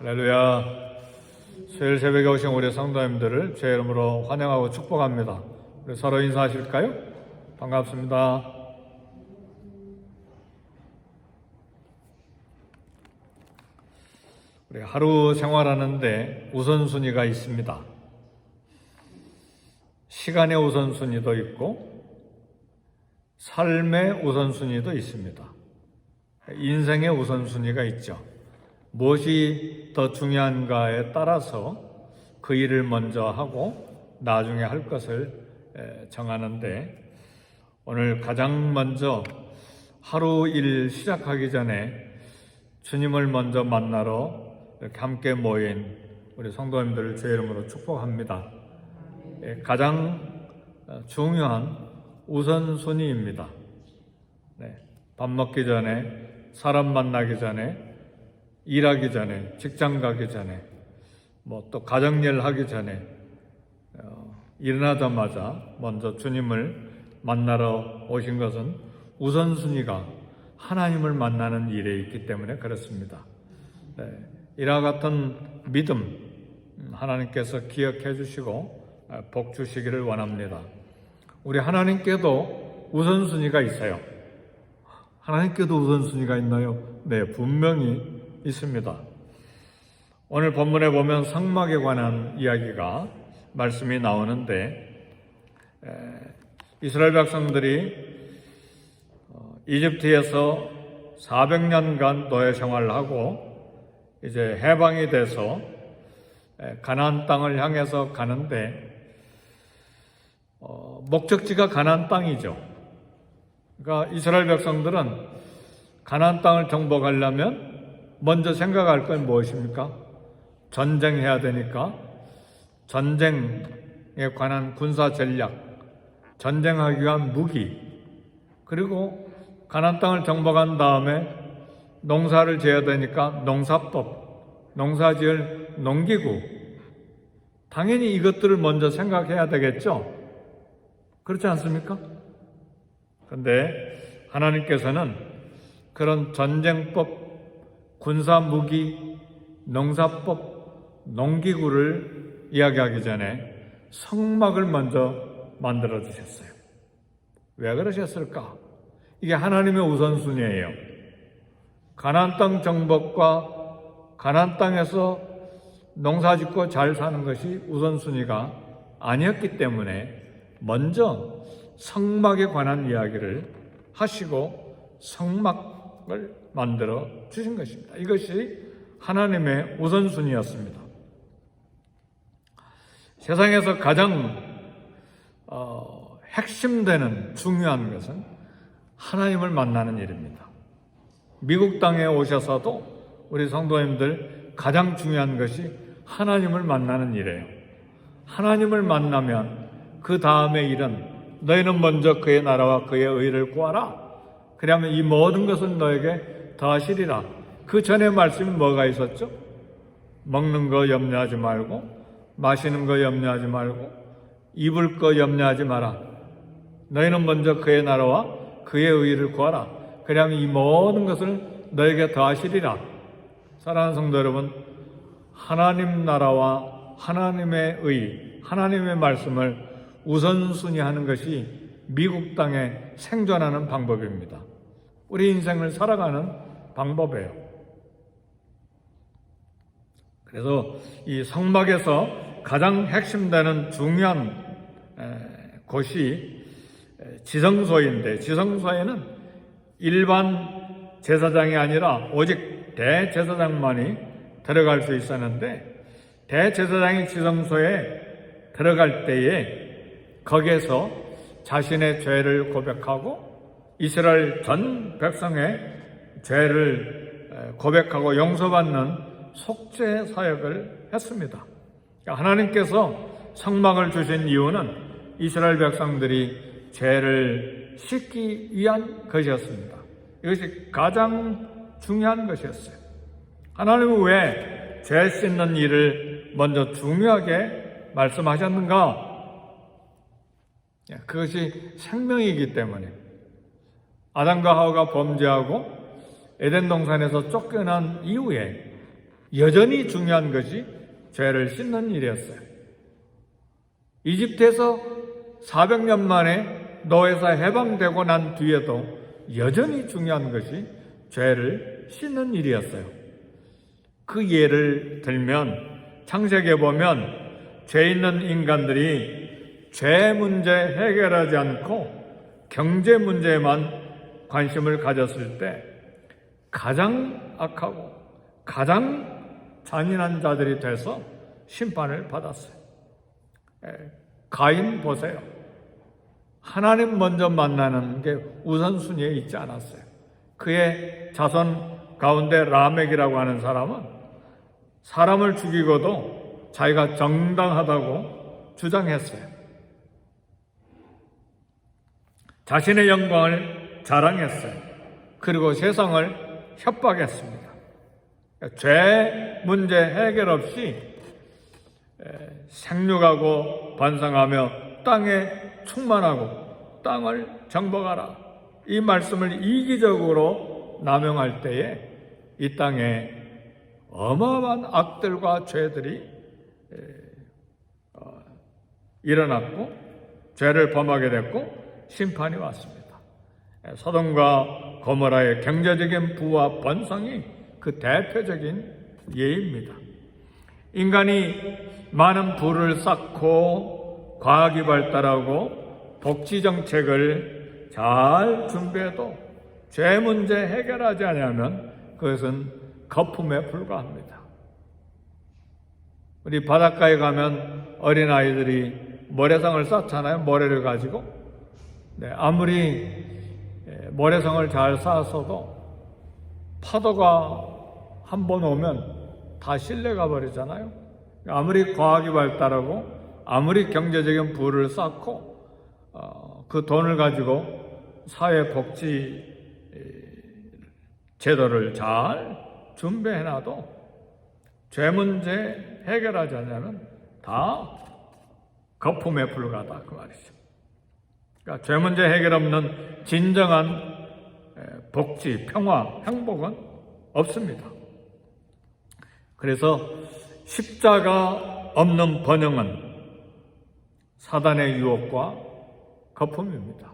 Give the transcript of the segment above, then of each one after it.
할렐루야. 수요일 새벽에 오신 우리 성도님들을 제 이름으로 환영하고 축복합니다. 우리 서로 인사하실까요? 반갑습니다. 우리 하루 생활하는데 우선순위가 있습니다. 시간의 우선순위도 있고 삶의 우선순위도 있습니다. 인생의 우선순위가 있죠. 무엇이 더 중요한가에 따라서 그 일을 먼저 하고 나중에 할 것을 정하는데, 오늘 가장 먼저 하루 일 시작하기 전에 주님을 먼저 만나러 이렇게 함께 모인 우리 성도님들을 제 이름으로 축복합니다. 가장 중요한 우선순위입니다. 밥 먹기 전에, 사람 만나기 전에, 일하기 전에, 직장 가기 전에, 또 가정일 하기 전에 일어나자마자 먼저 주님을 만나러 오신 것은 우선순위가 하나님을 만나는 일에 있기 때문에 그렇습니다. 이와 같은 믿음 하나님께서 기억해 주시고 복 주시기를 원합니다. 우리 하나님께도 우선순위가 있어요. 하나님께도 우선순위가 있나요? 네, 분명히 있습니다. 오늘 본문에 보면 성막에 관한 이야기가 말씀이 나오는데, 이스라엘 백성들이 이집트에서 400년간 노예 생활을 하고 이제 해방이 돼서 가나안 땅을 향해서 가는데, 목적지가 가나안 땅이죠. 그러니까 이스라엘 백성들은 가나안 땅을 정복하려면 먼저 생각할 건 무엇입니까? 전쟁해야 되니까 전쟁에 관한 군사 전략, 전쟁하기 위한 무기, 그리고 가나안 땅을 정복한 다음에 농사를 지어야 되니까 농사법, 농사지을 농기구, 당연히 이것들을 먼저 생각해야 되겠죠? 그렇지 않습니까? 그런데 하나님께서는 그런 전쟁법, 군사무기, 농사법, 농기구를 이야기하기 전에 성막을 먼저 만들어 주셨어요. 왜 그러셨을까? 이게 하나님의 우선순위예요. 가나안 땅 정복과 가나안 땅에서 농사짓고 잘 사는 것이 우선순위가 아니었기 때문에 먼저 성막에 관한 이야기를 하시고 성막을 만들어 주신 것입니다. 이것이 하나님의 우선순위였습니다. 세상에서 가장 핵심되는 중요한 것은 하나님을 만나는 일입니다. 미국 땅에 오셔서도 우리 성도님들 가장 중요한 것이 하나님을 만나는 일이에요. 하나님을 만나면 그 다음의 일은 너희는 먼저 그의 나라와 그의 의를 구하라. 그러면 이 모든 것은 너에게 더하시리라. 그 전에 말씀이 뭐가 있었죠? 먹는 거 염려하지 말고, 마시는 거 염려하지 말고, 입을 거 염려하지 마라. 너희는 먼저 그의 나라와 그의 의를 구하라. 그러면 이 모든 것을 너에게 더하시리라. 사랑하는 성도 여러분, 하나님 나라와 하나님의 의, 하나님의 말씀을 우선순위하는 것이 미국 땅에 생존하는 방법입니다. 우리 인생을 살아가는 방법이에요. 그래서 이 성막에서 가장 핵심되는 중요한 곳이 지성소인데, 지성소에는 일반 제사장이 아니라 오직 대제사장만이 들어갈 수 있었는데, 대제사장이 지성소에 들어갈 때에 거기에서 자신의 죄를 고백하고 이스라엘 전 백성의 죄를 고백하고 용서받는 속죄 사역을 했습니다. 하나님께서 성막을 주신 이유는 이스라엘 백성들이 죄를 씻기 위한 것이었습니다. 이것이 가장 중요한 것이었어요. 하나님은 왜 죄 씻는 일을 먼저 중요하게 말씀하셨는가? 그것이 생명이기 때문에. 아담과 하와가 범죄하고 에덴 동산에서 쫓겨난 이후에 여전히 중요한 것이 죄를 씻는 일이었어요. 이집트에서 400년 만에 노에서 해방되고 난 뒤에도 여전히 중요한 것이 죄를 씻는 일이었어요. 그 예를 들면 창세기에 보면 죄 있는 인간들이 죄 문제 해결하지 않고 경제 문제에만 관심을 가졌을 때 가장 악하고 가장 잔인한 자들이 돼서 심판을 받았어요. 가인 보세요. 하나님 먼저 만나는 게 우선순위에 있지 않았어요. 그의 자손 가운데 라멕이라고 하는 사람은 사람을 죽이고도 자기가 정당하다고 주장했어요. 자신의 영광을 자랑했어요. 그리고 세상을 협박했습니다. 죄 문제 해결 없이 생육하고 번성하며 땅에 충만하고 땅을 정복하라. 이 말씀을 이기적으로 남용할 때에 이 땅에 어마어마한 악들과 죄들이 일어났고 죄를 범하게 됐고 심판이 왔습니다. 소돔과 고모라의 경제적인 부와 번성이 그 대표적인 예입니다. 인간이 많은 부를 쌓고 과학이 발달하고 복지 정책을 잘 준비해도 죄 문제 해결하지 않으면 그것은 거품에 불과합니다. 우리 바닷가에 가면 어린아이들이 모래성을 쌓잖아요. 모래를 가지고. 아무리 모래성을 잘 쌓았어도 파도가 한 번 오면 다 실려가 버리잖아요. 아무리 과학이 발달하고 아무리 경제적인 부를 쌓고 그 돈을 가지고 사회복지 제도를 잘 준비해놔도 죄 문제 해결하지 않으면 다 거품에 불과하다 그 말이죠. 그러니까 죄 문제 해결 없는 진정한 복지, 평화, 행복은 없습니다. 그래서 십자가 없는 번영은 사단의 유혹과 거품입니다.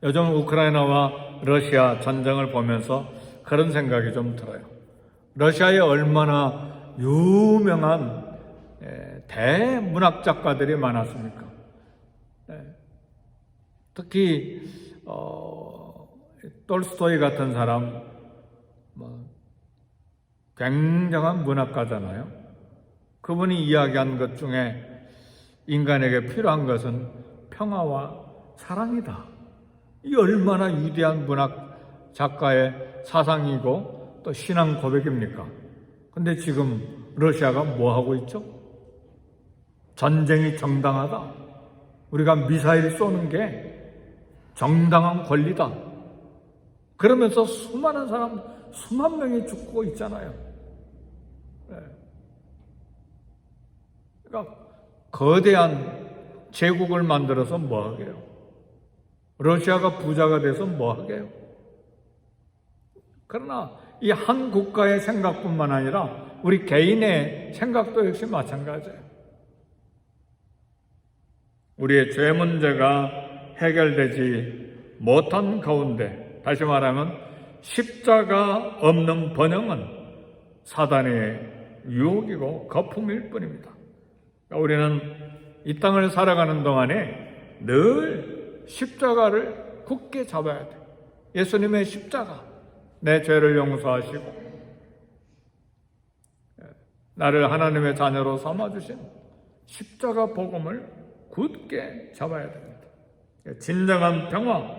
요즘 우크라이나와 러시아 전쟁을 보면서 그런 생각이 좀 들어요. 러시아에 얼마나 유명한 대문학 작가들이 많았습니까? 특히 톨스토이 같은 사람 굉장한 문학가잖아요. 그분이 이야기한 것 중에 인간에게 필요한 것은 평화와 사랑이다. 이 얼마나 위대한 문학 작가의 사상이고 또 신앙 고백입니까? 근데 지금 러시아가 뭐 하고 있죠? 전쟁이 정당하다. 우리가 미사일 쏘는 게 정당한 권리다. 그러면서 수많은 사람, 수만 명이 죽고 있잖아요. 그러니까 거대한 제국을 만들어서 뭐 하게요? 러시아가 부자가 돼서 뭐 하게요? 그러나 이 한 국가의 생각뿐만 아니라 우리 개인의 생각도 역시 마찬가지예요. 우리의 죄 문제가 해결되지 못한 가운데, 다시 말하면 십자가 없는 번영은 사단의 유혹이고 거품일 뿐입니다. 우리는 이 땅을 살아가는 동안에 늘 십자가를 굳게 잡아야 돼. 예수님의 십자가, 내 죄를 용서하시고 나를 하나님의 자녀로 삼아주신 십자가 복음을 굳게 잡아야 됩니다. 진정한 평화,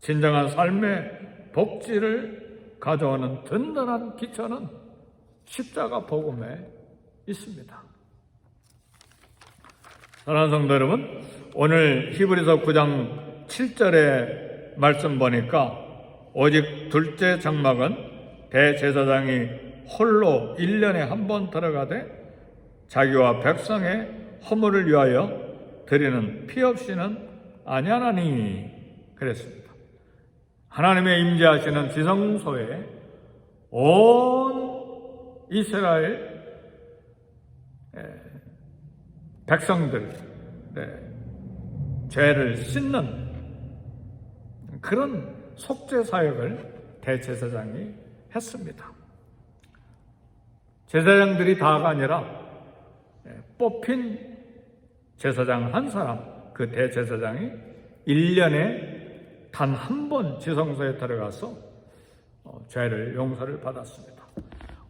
진정한 삶의 복지를 가져오는 든든한 기초는 십자가 복음에 있습니다. 사랑하는 성도 여러분, 오늘 히브리서 9장 7절의 말씀 보니까 오직 둘째 장막은 대제사장이 홀로 1년에 한 번 들어가되 자기와 백성의 허물을 위하여 드리는 피 없이는 아니하나니 그랬습니다. 하나님의 임재하시는 지성소에 온 이스라엘 백성들 죄를 씻는 그런 속죄 사역을 대제사장이 했습니다. 제사장들이 다가 아니라 뽑힌 제사장 한 사람, 그 대제사장이 1년에 단 한 번 지성소에 들어가서 죄를 용서를 받았습니다.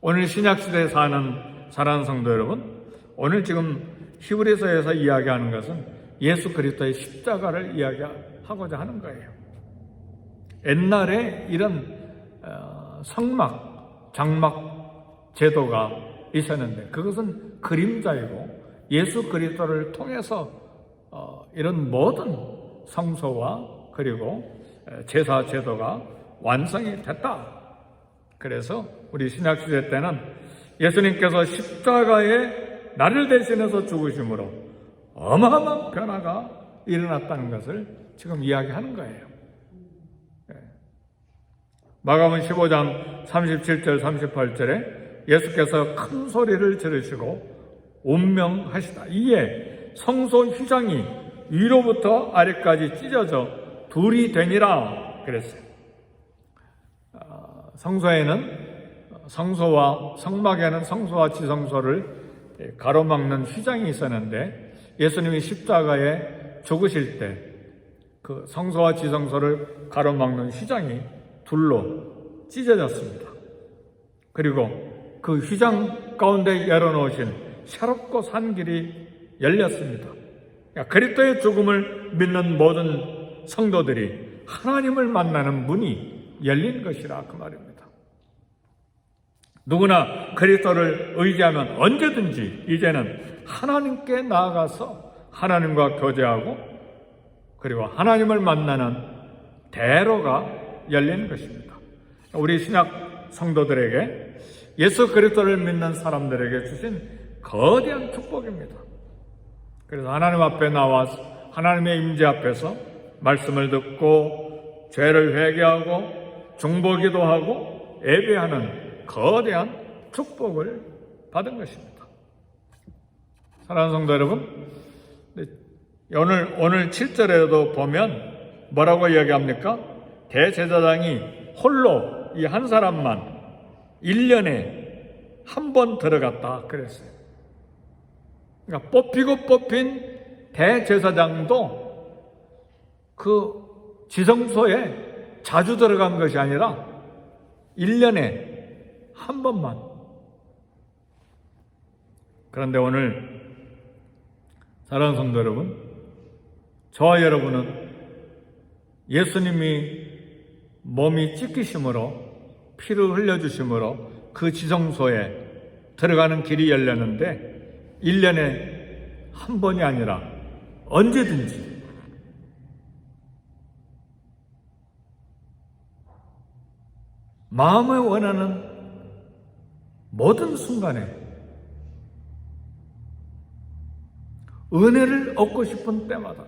오늘 신약시대에 사는 사랑하는 성도 여러분, 오늘 지금 히브리서에서 이야기하는 것은 예수 그리스도의 십자가를 이야기하고자 하는 거예요. 옛날에 이런 성막, 장막 제도가 있었는데 그것은 그림자이고 예수 그리스도를 통해서 이런 모든 성소와 그리고 제사 제도가 완성이 됐다. 그래서 우리 신약시대 때는 예수님께서 십자가에 나를 대신해서 죽으심으로 어마어마한 변화가 일어났다는 것을 지금 이야기하는 거예요. 마가복음 15장 37절 38절에 예수께서 큰 소리를 지르시고 운명하시다. 이에 성소 휘장이 위로부터 아래까지 찢어져 둘이 되니라 그랬어요. 성소와 성막에는 성소와 지성소를 가로막는 휘장이 있었는데 예수님이 십자가에 죽으실 때 그 성소와 지성소를 가로막는 휘장이 둘로 찢어졌습니다. 그리고 그 휘장 가운데 열어놓으신 새롭고 산 길이 열렸습니다. 그리스도의 죽음을 믿는 모든 성도들이 하나님을 만나는 문이 열린 것이라 그 말입니다. 누구나 그리스도를 의지하면 언제든지 이제는 하나님께 나아가서 하나님과 교제하고 그리고 하나님을 만나는 대로가 열리는 것입니다. 우리 신약 성도들에게 예수 그리스도를 믿는 사람들에게 주신 거대한 축복입니다. 그래서 하나님 앞에 나와서 하나님의 임재 앞에서 말씀을 듣고 죄를 회개하고 중보기도하고 예배하는 거대한 축복을 받은 것입니다. 사랑하는 성도 여러분, 오늘 7절에도 보면 뭐라고 이야기합니까? 대제사장이 홀로 이 한 사람만 1년에 한 번 들어갔다 그랬어요. 그러니까 뽑힌 대제사장도 그 지성소에 자주 들어간 것이 아니라 1년에 한 번만. 그런데 오늘 사랑하는 성도 여러분, 저와 여러분은 예수님이 몸이 찢기심으로 피를 흘려주심으로 그 지성소에 들어가는 길이 열렸는데 1년에 한 번이 아니라 언제든지 마음에 원하는 모든 순간에 은혜를 얻고 싶은 때마다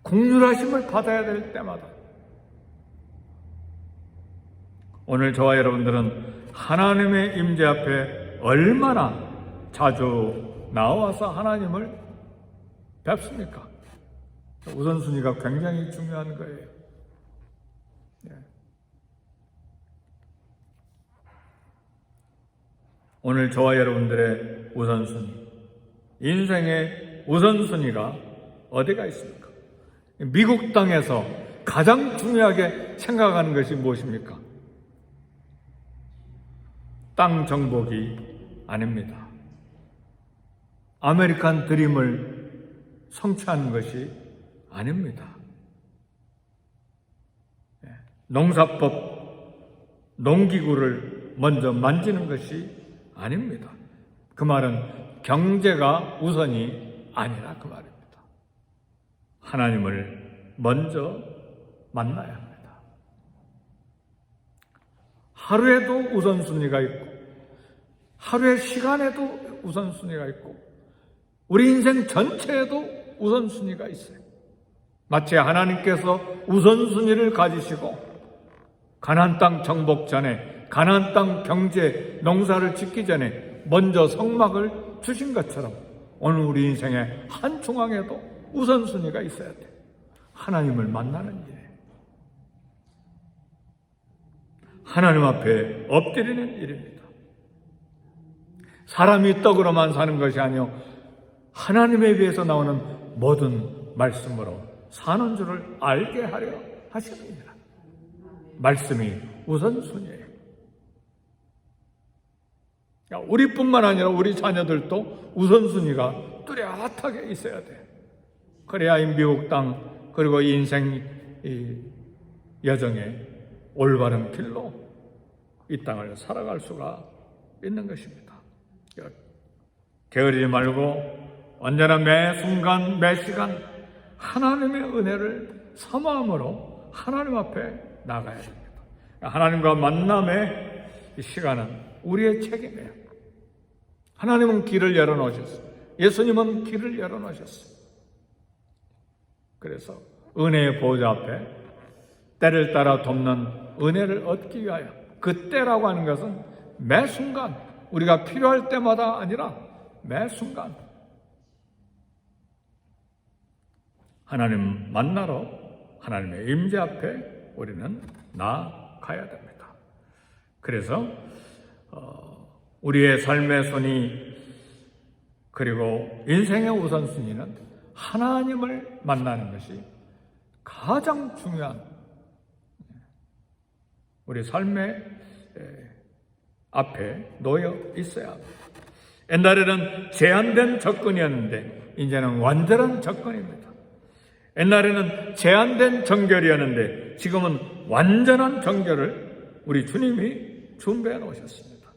긍휼하심을 받아야 될 때마다 오늘 저와 여러분들은 하나님의 임재 앞에 얼마나 자주 나와서 하나님을 뵙습니까? 우선순위가 굉장히 중요한 거예요. 오늘 저와 여러분들의 우선순위, 인생의 우선순위가 어디가 있습니까? 미국 땅에서 가장 중요하게 생각하는 것이 무엇입니까? 땅 정복이 아닙니다. 아메리칸 드림을 성취하는 것이 아닙니다. 농사법, 농기구를 먼저 만지는 것이 아닙니다. 그 말은 경제가 우선이 아니라 그 말입니다. 하나님을 먼저 만나야 합니다. 하루에도 우선순위가 있고 하루의 시간에도 우선순위가 있고 우리 인생 전체에도 우선순위가 있어요. 마치 하나님께서 우선순위를 가지시고 가나안 땅 정복 전에, 가나안 땅 경제, 농사를 짓기 전에 먼저 성막을 주신 것처럼 오늘 우리 인생의 한 중앙에도 우선순위가 있어야 돼. 하나님을 만나는 일, 하나님 앞에 엎드리는 일입니다. 사람이 떡으로만 사는 것이 아니요 하나님에 비해서 나오는 모든 말씀으로 사는 줄을 알게 하려 하십니다. 말씀이 우선순위예요. 우리뿐만 아니라 우리 자녀들도 우선순위가 뚜렷하게 있어야 돼요. 그래야 이 미국 땅 그리고 이 인생 여정에 올바른 길로 이 땅을 살아갈 수가 있는 것입니다. 게으르지 말고 언제나 매 순간 매 시간 하나님의 은혜를 사모함으로 하나님 앞에 나가야 됩니다. 하나님과 만남의 시간은 우리의 책임이에요. 하나님은 길을 열어놓으셨어요. 예수님은 길을 열어놓으셨어요. 그래서 은혜의 보좌 앞에 때를 따라 돕는 은혜를 얻기 위하여, 그 때라고 하는 것은 매 순간 우리가 필요할 때마다 아니라 매 순간 하나님 만나러 하나님의 임재 앞에 우리는 나아가야 됩니다. 그래서 우리의 삶의 순위 그리고 인생의 우선순위는 하나님을 만나는 것이 가장 중요한 우리 삶의 앞에 놓여 있어야 합니다. 옛날에는 제한된 접근이었는데 이제는 완전한 접근입니다. 옛날에는 제한된 정결이었는데 지금은 완전한 정결을 우리 주님이 준비해 놓으셨습니다.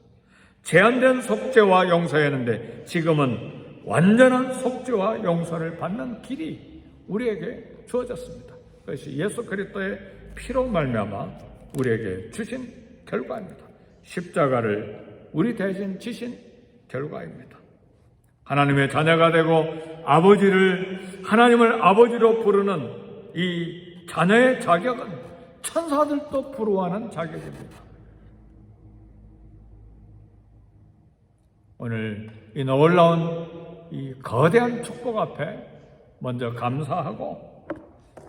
제한된 속죄와 용서였는데 지금은 완전한 속죄와 용서를 받는 길이 우리에게 주어졌습니다. 그것이 예수 그리스도의 피로 말미암아 우리에게 주신 결과입니다. 십자가를 우리 대신 지신 결과입니다. 하나님의 자녀가 되고 하나님을 아버지로 부르는 이 자녀의 자격은 천사들도 부러워하는 자격입니다. 오늘 이 놀라운 이 거대한 축복 앞에 먼저 감사하고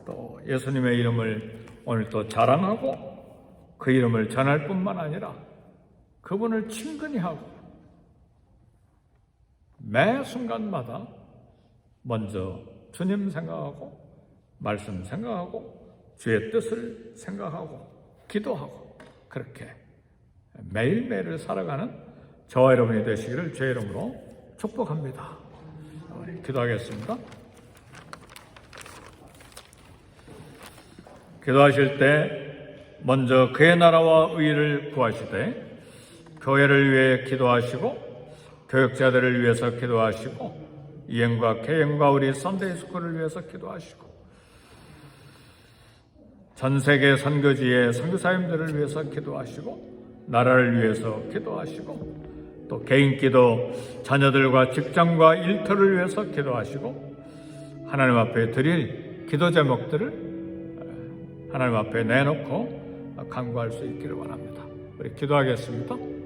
또 예수님의 이름을 오늘 또 자랑하고 그 이름을 전할 뿐만 아니라 그분을 친근히 하고 매 순간마다 먼저 주님 생각하고 말씀 생각하고 주의 뜻을 생각하고 기도하고 그렇게 매일매일을 살아가는 저와 여러분이 되시기를 주의 이름으로 축복합니다. 기도하겠습니다. 기도하실 때 먼저 그의 나라와 의를 구하시되 교회를 위해 기도하시고 교육자들을 위해서 기도하시고 이행과 개행과 우리 선데이 스쿨을 위해서 기도하시고 전 세계 선교지의 선교사님들을 위해서 기도하시고 나라를 위해서 기도하시고 또 개인 기도, 자녀들과 직장과 일터를 위해서 기도하시고 하나님 앞에 드릴 기도 제목들을 하나님 앞에 내놓고 간구할 수 있기를 원합니다. 우리 기도하겠습니다.